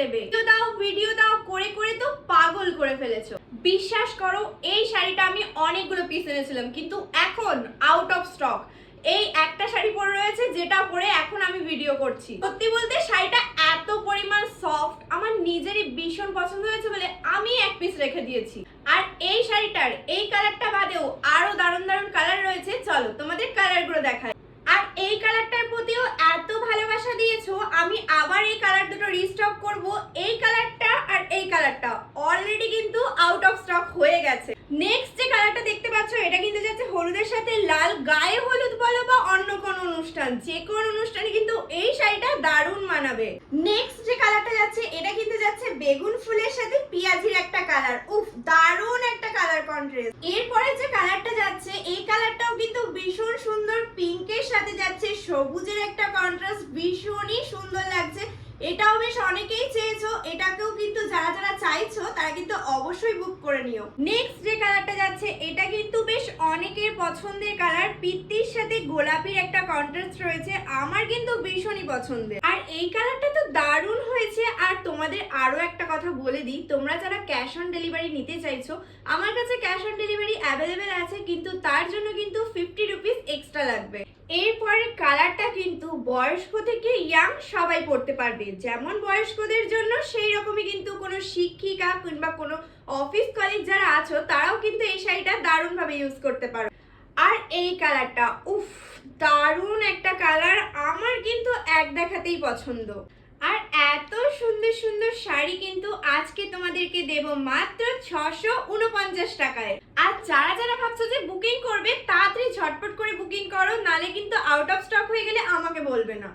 দেবে, ভিডিও দাও করে করে তো পাগল করে ফেলেছো। বিশ্বাস করো এই শাড়িটা আমি অনেকগুলো পিস এনেছিলাম, কিন্তু এখন আউট অফ স্টক। এই একটা শাড়ি পরে রয়েছে যেটা পরে এখন আমি ভিডিও করছি। সত্যি বলতে শাড়িটা এত পরিমাণ সফট, আমার নিজেরই ভীষণ পছন্দ হয়েছে বলে আমি এক পিস রেখে দিয়েছি। আর এই শাড়িটার এই কালারটা বাদেও আরো দারুণ দারুণ কালার রয়েছে, চলো তোমাদের কালারগুলো দেখাই। আর এই কালারটার প্রতিও এত ভালোবাসা দিয়েছো, আমি আবার এই কালার দুটো রিস্টক করব। এই কালারটা আর এই কালারটা অলরেডি কিন্তু আউট অফ স্টক হয়ে গেছে। নেক্সট যে কালারটা দেখতে পাচ্ছ এটা কিন্তু যাচ্ছে হলুদের সাথে লাল। গায়ে হলুদ বলো বা অন্য কোনো অনুষ্ঠান, যে কোনো অনুষ্ঠানে কিন্তু এই শাড়িটা দারুণ মানাবে। নেক্সট যে কালারটা যাচ্ছে এটা কিন্তু যাচ্ছে বেগুন ফুলের সাথে পেঁয়াজির একটা কালার। উফ, দারুণ একটা কালার কন্ট্রাস্ট। এরপরে যে কালারটা যাচ্ছে এই কালারটাও কিন্তু ভীষণ সুন্দর, পিঙ্কের সাথে যাচ্ছে সবুজের একটা কন্ট্রাস্ট, ভীষণই সুন্দর লাগছে। এটাও বেশ অনেকেই চেয়েছো, এটাকেও কিন্তু যারা যারা চাইছো তারা কিন্তু অবশ্যই বুক করে নিও। নেক্সট যে কালারটা যাচ্ছে এটা কিন্তু বেশ অনেকের পছন্দের কালার, পিত্তির সাথে গোলাপির একটা কন্ট্রাস্ট রয়েছে, আমার কিন্তু ভীষণই পছন্দের। আর এই কালারটা তো দারুণ হয়েছে। আর তোমাদের আরো একটা কথা বলে দিই, তোমরা যারা ক্যাশ অন ডেলিভারি নিতে চাইছো, আমার কাছে ক্যাশ অন ডেলিভারি অ্যাভেলেবেল আছে, কিন্তু তার জন্য কিন্তু 50 রুপিস এক্সট্রা লাগবে। এরপরে কালারটা কিন্তু বয়স্ক থেকে ইয়াং সবাই পড়তে পারবে, যেমন বয়স্কদের জন্য সেই রকমই কিন্তু কোনো শিক্ষিকা কিংবা কোনো অফিস কলিগ যারা আছো তারাও কিন্তু এই শাড়িটা দারুণ ভাবে ইউজ করতে পারো। আর এই কালারটা উফ, দারুণ একটা কালার, আমার কিন্তু এক দেখাতেই পছন্দ। আর এত সুন্দর সুন্দর শাড়ি কিন্তু আজকে তোমাদেরকে দেব মাত্র 649 টাকায়। আর যারা যারা ভাবছো যে বুকিং করবে তাড়াতাড়ি ঝটপট করে বুকিং করো, নালে কিন্তু আউট অফ স্টক হয়ে গেলে আমাকে বলবে না।